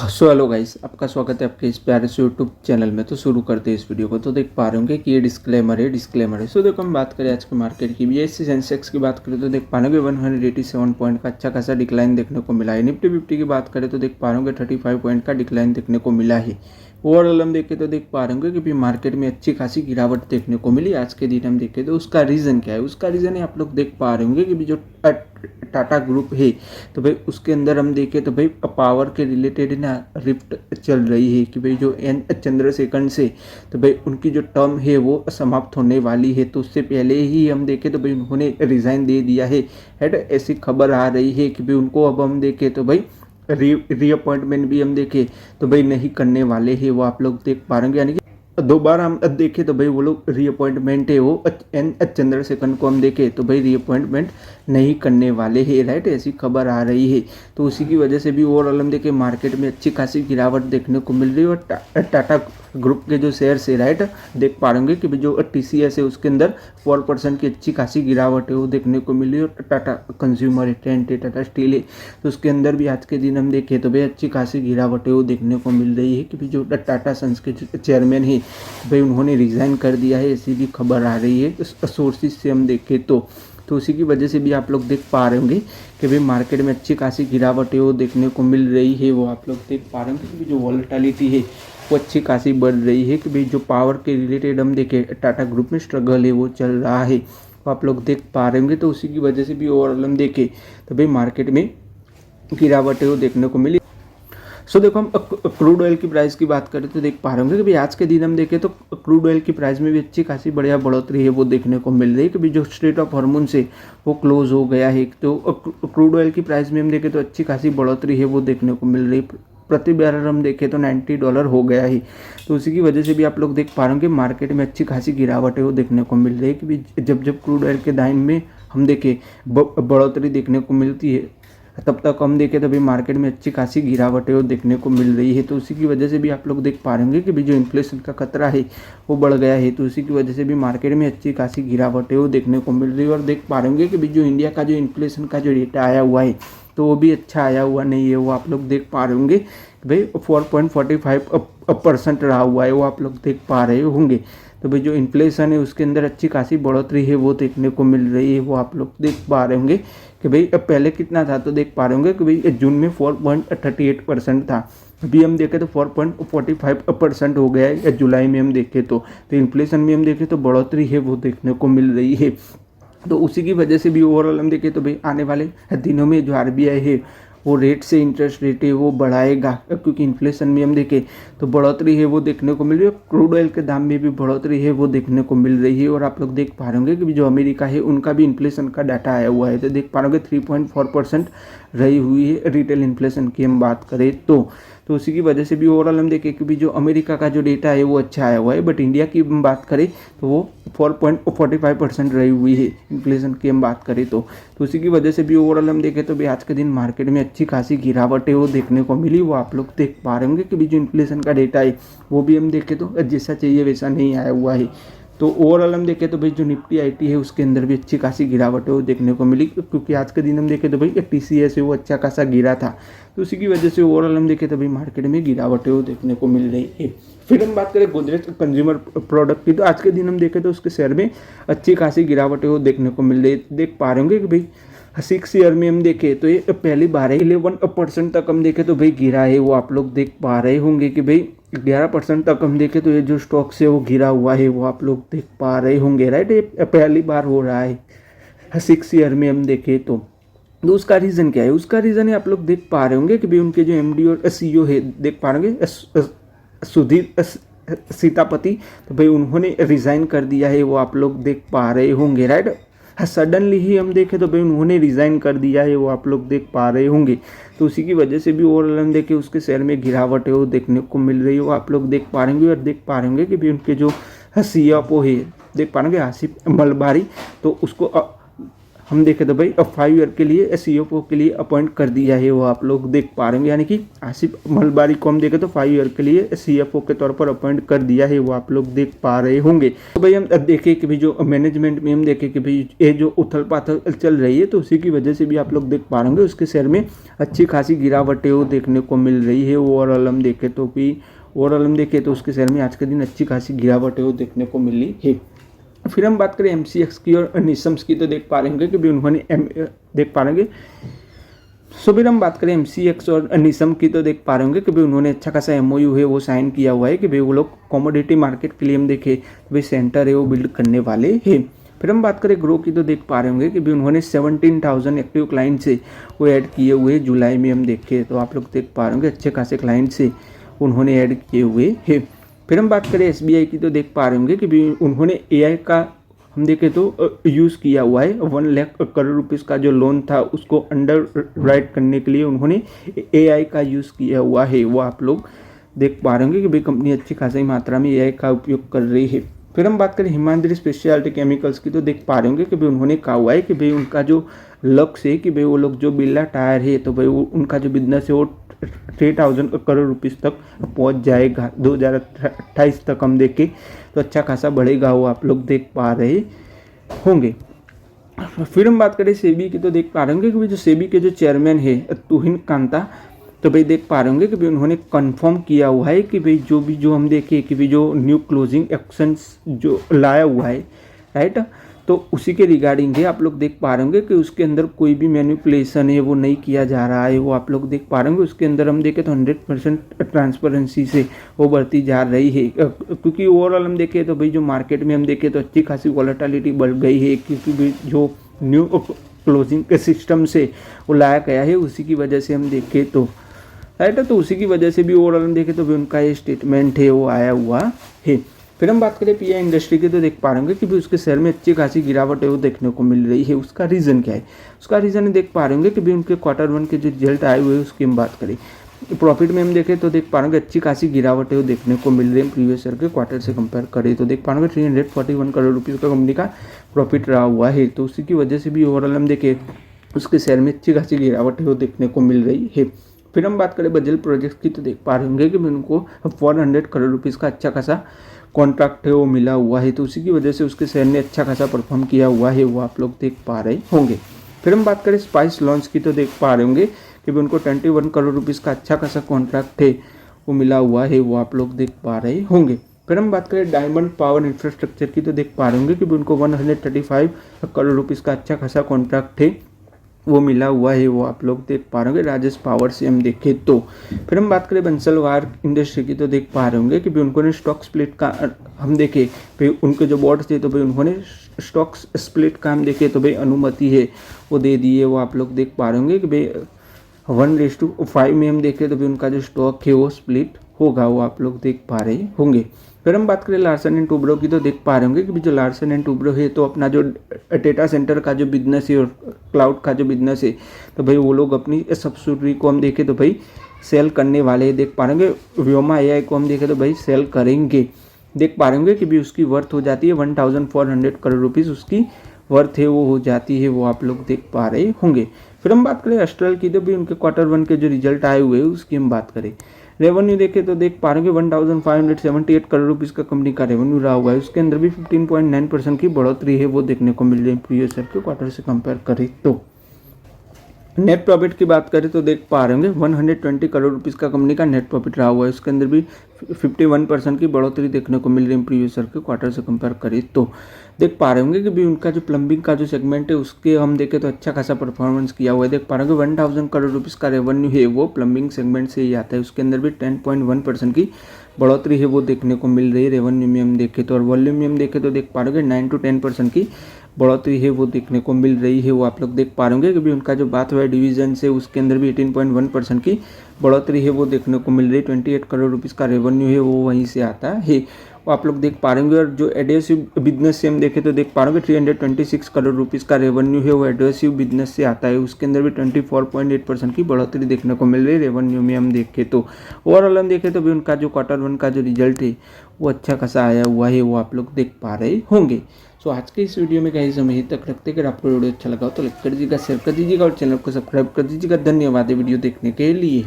So hello guys, आपका स्वागत है आपके इस प्यारे से यूट्यूब चैनल में। तो शुरू करते हैं इस वीडियो को। तो देख पा रहे होंगे कि ये डिस्क्लेमर है। सो देखो, हम बात करें आज के मार्केट की, बीएसई सेंसेक्स की बात करें तो देख पा रहे होंगे 187 पॉइंट का अच्छा खासा डिक्लाइन देखने को मिला है। निफ्टी 50 की बात करें तो देख पा रहे होंगे 35 पॉइंट का डिक्लाइन देखने को मिला है। ओवरऑल हम देखें तो देख पा रहे होंगे कि भी मार्केट में अच्छी खासी गिरावट देखने को मिली आज के दिन। हम देखें तो उसका रीज़न क्या है, उसका रीज़न है आप लोग देख पा रहे होंगे कि भी जो टाटा ग्रुप है तो भाई उसके अंदर हम देखें तो भाई पावर के रिलेटेड ना रिफ्ट चल रही है कि भाई जो एन चंद्रशेखर से तो भाई उनकी जो टर्म है वो समाप्त होने वाली है। तो उससे पहले ही हम देखें तो भाई उन्होंने रिज़ाइन दे दिया है। ऐसी खबर आ रही है कि भाई उनको अब हम देखें तो भाई रीअपॉइंटमेंट भी हम देखें तो भाई नहीं करने वाले हैं। वो आप लोग देख पा रहे हैं, यानी कि दोबारा हम देखें तो भाई वो लोग रीअपॉइंटमेंट है वो एन चंद्रशेखर को हम देखें तो भाई रीअपॉइंटमेंट नहीं करने वाले हैं। राइट, ऐसी खबर आ रही है। तो उसी की वजह से भी ओवरऑल हम देखें मार्केट में अच्छी खासी गिरावट देखने को मिल रही है। और टाटा ग्रुप के जो शेयर्स है, राइट, देख पा रहे कि जो TCS है उसके अंदर 4% की अच्छी खासी गिरावट है वो देखने को मिली। और टाटा कंज्यूमर है, टेंट है, टाटा स्टील है, तो उसके अंदर भी आज के दिन हम देखें तो भाई अच्छी खासी गिरावट है वो देखने को मिल रही है कि जो टाटा सन्स के चेयरमैन है भाई उन्होंने रिज़ाइन कर दिया है, ऐसी भी खबर आ रही है सोर्सेज से हम देखें तो उसी की वजह से भी आप लोग देख पा रहे होंगे कि भाई मार्केट में अच्छी खासी गिरावट है वो देखने को मिल रही है। वो आप लोग देख पा रहे होंगे कि जो वॉलेटिलिटी है वो अच्छी खासी बढ़ रही है कि भाई जो पावर के रिलेटेड हम देखें टाटा ग्रुप में स्ट्रगल है वो चल रहा है, वो आप लोग देख पा रहे होंगे। तो उसी की वजह से भी ओवरऑल हम देखें तो भाई मार्केट में गिरावट है वो देखने को मिली। सो देखो, हम क्रूड ऑयल की प्राइस की बात करें तो देख पा रहे होंगे कि भाई आज के दिन हम देखें तो क्रूड ऑयल की प्राइस में भी अच्छी खासी बढ़िया बढ़ोतरी है वो देखने को मिल रही है कि भाई जो स्ट्रेट ऑफ हॉर्मोन है वो क्लोज हो गया है। तो क्रूड ऑयल की प्राइस में हम देखें तो अच्छी खासी बढ़ोतरी है वो देखने को मिल रही है। प्रति बैरल हम देखें तो $90 हो गया है। तो उसी की वजह से भी आप लोग देख पा रहे होंगे मार्केट में अच्छी खासी गिरावट है वो देखने को मिल रही है कि भाई जब क्रूड ऑयल के दाम में हम देखें बढ़ोतरी देखने को मिलती है तब तक हम देखें तो भी मार्केट में अच्छी खासी गिरावट है वो देखने को मिल रही है। तो उसी की वजह से भी आप लोग देख पा रहे होंगे कि भी जो इन्फ्लेशन का खतरा है वो बढ़ गया है। तो उसी की वजह से भी मार्केट में अच्छी खासी गिरावट है वो देखने को मिल रही है। और देख पा रहे होंगे कि भी जो इंडिया का जो इन्फ्लेशन का जो डेटा आया हुआ है तो वो भी अच्छा आया हुआ नहीं है। वो आप लोग देख पा रहे होंगे कि भाई 4.45% रहा हुआ है, वो आप लोग देख पा रहे होंगे। तो भाई जो इन्फ्लेशन है उसके अंदर अच्छी खासी बढ़ोतरी है वो देखने को मिल रही है। वो आप लोग देख पा रहे होंगे कि भाई पहले कितना था, तो देख पा रहे होंगे कि भाई जून में 4.38% था, अभी हम देखें तो 4.45% हो गया है जुलाई में हम देखें तो इन्फ्लेशन में हम देखें तो बढ़ोतरी है वो देखने को मिल रही है। तो उसी की वजह से भी ओवरऑल हम देखें तो भाई आने वाले दिनों में जो RBI है वो रेट से इंटरेस्ट रेट है वो बढ़ाएगा, क्योंकि इन्फ्लेशन में हम देखें तो बढ़ोतरी है वो देखने को मिल रही है। क्रूड ऑयल के दाम में भी बढ़ोतरी है वो देखने को मिल रही है। और आप लोग देख पा रहे होंगे कि जो अमेरिका है उनका भी इन्फ्लेशन का डाटा आया हुआ है, तो देख पा रहे होंगे 3.4% रही हुई है रिटेल इन्फ्लेशन की हम बात करें तो उसी की वजह से भी ओवरऑल हम देखें कि भी जो अमेरिका का जो डेटा है वो अच्छा आया हुआ है। बट इंडिया की हम बात करें तो वो 4.45% रही हुई है इन्फ्लेशन की हम बात करें तो उसी की वजह से भी ओवरऑल हम देखें तो भी आज के दिन मार्केट में अच्छी खासी गिरावट है वो देखने को मिली। वो आप लोग देख पा रहे होंगे कि भी जो इन्फ्लेशन का डेटा है वो भी हम देखें तो जैसा चाहिए वैसा नहीं आया हुआ है। तो ओवरऑल हम देखें तो भाई जो निफ्टी IT है उसके अंदर भी अच्छी खासी गिरावट है वो देखने को मिली, क्योंकि आज के दिन हम देखें तो भाई TCS है वो अच्छा खासा गिरा था। तो उसी की वजह से ओवरऑल हम देखें तो भाई मार्केट में गिरावट है वो देखने को मिल रही है। फिर हम बात करें गोदरेज कंज्यूमर प्रोडक्ट की, तो आज के दिन हम देखें तो उसके शेयर में अच्छी खासी गिरावट है वो देखने को मिल रही है। देख पा रहे होंगे कि भाई 6 ईयर में हम देखें तो ये पहली बार है 11% तक हम देखें तो भाई गिरा है। वो आप लोग देख पा रहे होंगे कि भाई 11% तक हम देखें तो ये जो स्टॉक से वो गिरा हुआ है वो आप लोग देख पा रहे होंगे। राइट, ये पहली बार हो रहा है 6 ईयर में हम देखें तो उसका रीज़न क्या है, उसका रीज़न है आप लोग देख पा रहे होंगे कि भाई उनके जो MD और CEO है देख पा रहे होंगे सुधीर सीतापति, तो भाई उन्होंने रिज़ाइन कर दिया है वो आप लोग देख पा रहे होंगे। राइट, सडनली ही हम देखें तो भाई उन्होंने रिज़ाइन कर दिया है वो आप लोग देख पा रहे होंगे। तो उसी की वजह से भी ओवरऑल हम देखें उसके शेयर में गिरावट है वो देखने को मिल रही है। वो आप लोग देख पा रहे होंगे। और देख पा रहे होंगे कि भाई उनके जो CFO है देख पा रहे होंगे आसिफ मलबारी, तो उसको हम देखें तो भाई 5 ईयर के लिए CFO के लिए अपॉइंट कर दिया है, वो आप लोग देख पा रहे होंगे। यानी कि आसिफ मलबारी को हम देखें तो 5 ईयर के लिए CFO के तौर पर अपॉइंट कर दिया है, वो आप लोग देख पा रहे होंगे। तो भाई हम देखें कि भाई जो मैनेजमेंट में हम देखें कि भाई ये जो उथल पाथल चल रही है, तो उसी की वजह से भी आप लोग देख पा रहे होंगे उसके शेयर में अच्छी खासी गिरावटें वो देखने को मिल रही है। ओवरऑल हम देखें तो उसके शेयर में आज के दिन अच्छी खासी गिरावटें वो देखने को मिली है। फिर हम बात करें MCX की और निसम्स की, तो देख पा रहे होंगे कि भी उन्होंने देख पा रहे फिर हम बात करें MCX और निसम की, तो देख पा रहे होंगे कि भाई उन्होंने अच्छा खासा MOU है वो साइन किया हुआ है कि भाई वो लोग कमोडिटी मार्केट के लिए हम देखें तो भाई सेंटर है वो बिल्ड करने वाले हैं। फिर हम बात करें ग्रो की, तो देख पा रहे होंगे कि भाई उन्होंने 17,000 एक्टिव क्लाइंट से वो ऐड किए हुए जुलाई में हम देखें तो आप लोग देख पा रहे होंगे अच्छे खासे क्लाइंट से उन्होंने ऐड किए हुए हैं। फिर हम बात करें SBI की, तो देख पा रहे होंगे कि भी उन्होंने AI का हम देखें तो यूज़ किया हुआ है। 1 लाख करोड़ रुपीस का जो लोन था उसको अंडर राइट करने के लिए उन्होंने AI का यूज़ किया हुआ है, वो आप लोग देख पा रहे होंगे कि भाई कंपनी अच्छी खासी मात्रा में AI का उपयोग कर रही है। फिर हम बात करें हिमाद्री स्पेशलिटी केमिकल्स की, तो देख पा रहे होंगे कि भाई उन्होंने कहा हुआ है कि भाई उनका जो लक्ष्य है कि भाई वो लोग जो बिरला टायर है, तो भाई उनका जो बिजनेस है वो 3,000 करोड़ रुपीस तक पहुंच जाएगा 2028 तक हम देखें तो अच्छा खासा बढ़ेगा, वो आप लोग देख पा रहे होंगे। फिर हम बात करें सेबी की, तो देख पा रहे होंगे कि जो सेबी के जो चेयरमैन है तुहिन कांता, तो भाई देख पा रहे होंगे कि भाई उन्होंने कंफर्म किया हुआ है कि भाई जो हम देखें कि भाई जो न्यू क्लोजिंग एक्शंस जो लाया हुआ है, राइट, तो उसी के रिगार्डिंग है। आप लोग देख पा रहे होंगे कि उसके अंदर कोई भी मैनिपुलेशन है वो नहीं किया जा रहा है, वो आप लोग देख पा रहे होंगे। उसके अंदर हम देखें तो 100% ट्रांसपेरेंसी से वो बढ़ती जा रही है, क्योंकि ओवरऑल हम देखें तो भाई जो मार्केट में हम देखें तो अच्छी खासी वॉलेटिलिटी बढ़ गई है, क्योंकि भाई जो न्यू क्लोजिंग के सिस्टम से वो लाया गया है उसी की वजह से हम देखें तो, राइट, तो उसी की वजह से भी ओवरऑल हम देखें तो भी उनका ये स्टेटमेंट है वो आया हुआ है। फिर हम बात करें PI इंडस्ट्री की, तो देख पा रहे होंगे कि भी उसके शेयर में अच्छी खासी गिरावट है वो देखने को मिल रही है। उसका रीज़न क्या है? उसका रीज़न देख पा रहे होंगे कि भी उनके Q1 के जो रिजल्ट आए हुए हैं उसकी हम बात करें, प्रॉफिट में हम देखें तो देख पा रहे होंगे अच्छी खासी गिरावट है वो देखने को मिल रही है। प्रीवियस ईयर के क्वार्टर से कंपेयर करें तो देख पा रहे होंगे 341 करोड़ रुपीज़ का कंपनी का प्रॉफिट रहा हुआ है, तो उसी की वजह से भी ओवरऑल हम देखें उसके शेयर में अच्छी खासी गिरावट है वो देखने को मिल रही है। फिर हम बात करें बजल प्रोजेक्ट्स की, तो देख पा रहे होंगे कि उनको 400 करोड़ रुपीज़ का अच्छा खासा कॉन्ट्रैक्ट है वो मिला हुआ है, तो उसी की वजह से उसके शेयर ने अच्छा खासा परफॉर्म किया हुआ है, वो आप लोग देख पा रहे होंगे। फिर हम बात करें स्पाइस लॉन्च की, तो देख पा रहे होंगे कि उनको 21 करोड़ रुपीज़ का अच्छा खासा कॉन्ट्रैक्ट है वो मिला हुआ है, वो आप लोग देख पा रहे होंगे। फिर हम बात करें डायमंड पावर इंफ्रास्ट्रक्चर की, तो देख पा रहे होंगे कि उनको 135 करोड़ रुपीज़ का अच्छा खासा कॉन्ट्रैक्ट है वो मिला हुआ है, वो आप लोग देख पा रहे होंगे राजेश पावर से हम देखें तो। फिर हम बात करें बंसल वायर इंडस्ट्री की, तो देख पा रहे होंगे कि भाई उन्होंने स्टॉक स्प्लिट का हम देखें भाई उनके जो बोर्ड थे तो भाई उन्होंने स्टॉक स्प्लिट का हम देखें तो भाई अनुमति है वो दे दी है, वो आप लोग देख पा रहे होंगे कि भाई 1:5 में हम देखें तो भाई उनका जो स्टॉक है वो स्प्लिट होगा, वो आप लोग देख पा रहे होंगे। फिर हम बात करें लार्सन एंड टुब्रो की, तो देख पा रहे होंगे कि जो लार्सन एंड टुब्रो है तो अपना जो डेटा सेंटर का जो बिजनेस है और क्लाउड का जो बिजनेस है तो भाई वो लोग अपनी सब्सिडरी को हम देखें तो भाई सेल करने वाले हैं, देख पा रहे होंगे। व्योमा AI को हम देखें तो भाई सेल करेंगे, देख पा रहे होंगे कि भी उसकी वर्थ हो जाती है 1400 करोड़ रुपीज़ उसकी वर्थ है वो हो जाती है, वो आप लोग देख पा रहे होंगे। फिर हम बात करें एस्ट्रल की, तो भी उनके Q1 के जो रिजल्ट आए हुए हैं उसकी हम बात करें। रेवेन्यू देखें तो देख पा रहे हैं 1578 करोड़ रुपीज़ का कंपनी का रेवेन्यू रहा हुआ है, उसके अंदर भी 15.9% की बढ़ोतरी है वो देखने को मिल रही है प्रीवियस ईयर के क्वार्टर से कंपेयर करें तो। नेट प्रॉफिट की बात करें तो देख पा रहे होंगे 120 करोड़ रुपीज़ का कंपनी का नेट प्रॉफिट रहा हुआ है, उसके अंदर भी 51% की बढ़ोतरी देखने को मिल रही है प्रीवियस ईयर के क्वार्टर से कंपेयर करें तो। देख पा रहे होंगे कि भी उनका जो प्लम्बिंग का जो सेगमेंट है उसके हम देखें तो अच्छा खासा परफॉर्मेंस किया हुआ है, देख पा रहे होंगे 1000 करोड़ रुपीज़ का रेवेन्यू है वो प्लम्बिंग सेगमेंट से ही आता है, उसके अंदर भी 10.1% की बढ़ोतरी है वो देखने को मिल रही है रेवेन्यू में हम देखें तो। और वॉल्यूम में हम देखें तो देख पा रहे होंगे 9 to 10% की बढ़ोतरी है वो देखने को मिल रही है, वो आप लोग देख पा रहे होंगे कि भी उनका जो बाथवेयर डिवीजन से उसके अंदर भी 18.1% की बढ़ोतरी है वो देखने को मिल रही है। 28 करोड़ रुपीज़ का रेवेन्यू है वो वहीं से आता है, वो आप लोग देख पा रहे होंगे। और जो एडहेसिव बिजनेस से हम देखें तो देख पा रहे होंगे 326 करोड़ रुपीज़ का रेवेन्यू है वो एडहेसिव बिजनेस से आता है, उसके अंदर भी 24.8% की बढ़ोतरी देखने को मिल रही है रेवेन्यू में हम देखें तो। ओवरऑल हम देखें तो भी उनका जो Q1 का जो रिजल्ट है वो अच्छा खासा आया हुआ है, वो आप लोग देख पा रहे होंगे। सो आज के इस वीडियो में गाइस हम यहीं तक रखते हैं। अगर आपको वीडियो अच्छा लगा हो तो लाइक कर दीजिएगा, शेयर कर दीजिएगा और चैनल को सब्सक्राइब कर दीजिएगा। धन्यवाद वीडियो देखने के लिए।